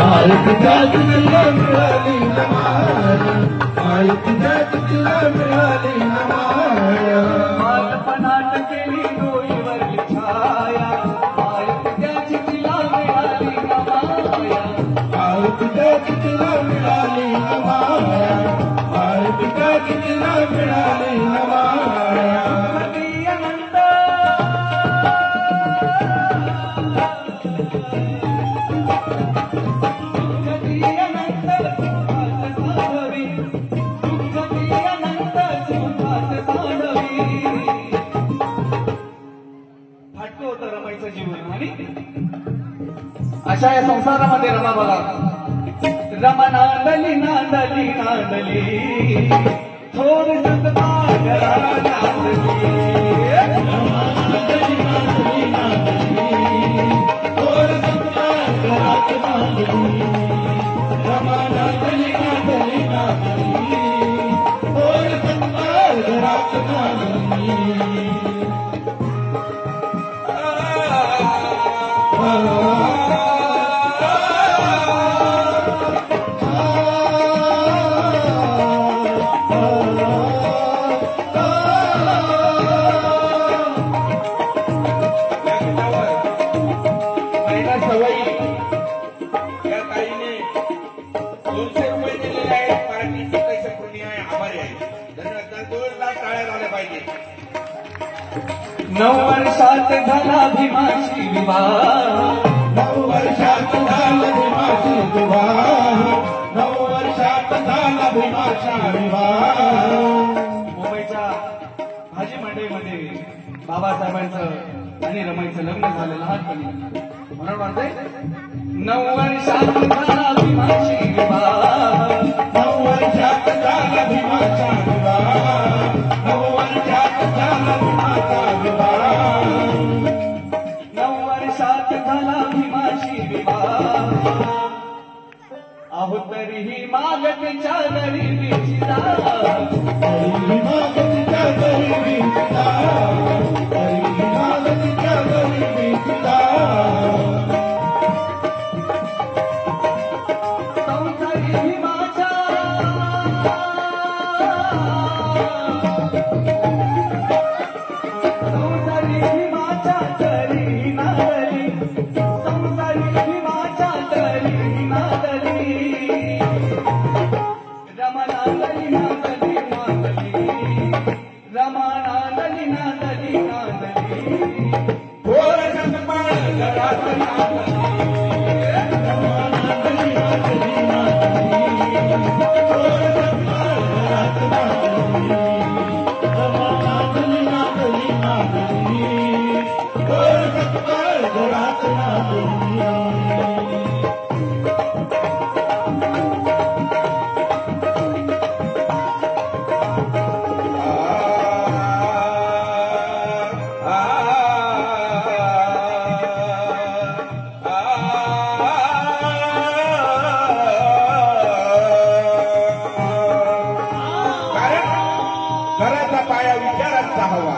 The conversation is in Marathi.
तुझ्या तिला मिळाली न माया, माय तुझ्या तिला मिळाली न माया. बालपणात केली डोईवरली छाया, माय तुझ्या तिला मिळाली न माया. माय तुझ्या तिला मिळाली न माया, माय तुझ्या तिला मिळाली न माया. अशा या संसारामध्ये रमा बघा, रमा नांदली नांदली नांदली, थोर सतमागरा नांदली. रमा नांदली नांदली नांदली, थोर सतमागरात नांदली. रमा नांदली नांदली नांदली, थोर सतमागरात नांदली. नऊ वर्षात झाला भीमाशी विवाह, 9 वर्षात झाला भीमाशी विवाह, 9 वर्षात झाला भीमाचा विवाह. मुंबईच्या भाजी मंडईमध्ये बाबासाहेबांचं आणि रमाईचं लग्न झालं लहानपणी, म्हणून म्हणते 9 वर्षात झाला भीमाशी विवाह, 9 वर्षात झाला भीमाचा विवाह, 9 वर्षात झाला भीमाचा विवाह. 9 वर्षात झाला भीमाशी विवाह, अहो तरीही मागतीच्या गरिबीची दाद, तरीही मागतीच्या गरिबीची दाद, तरीही मागतीच्या गरिबीची दाद. संसारी भीमाच्या तरी नादली, संसारी भीमाच्या तरी नादली. रमा नांदली नांदली नांदली, रमा नांदली नांदली नांदली, थोर सतमागरात नांदली. रमा नांदली नांदली नांदली, थोर सतमागरात नांदली. रमा नांदली नांदली नांदली, थोर सतमागरात नांदली. घराचा पाया विचारांचा हवा.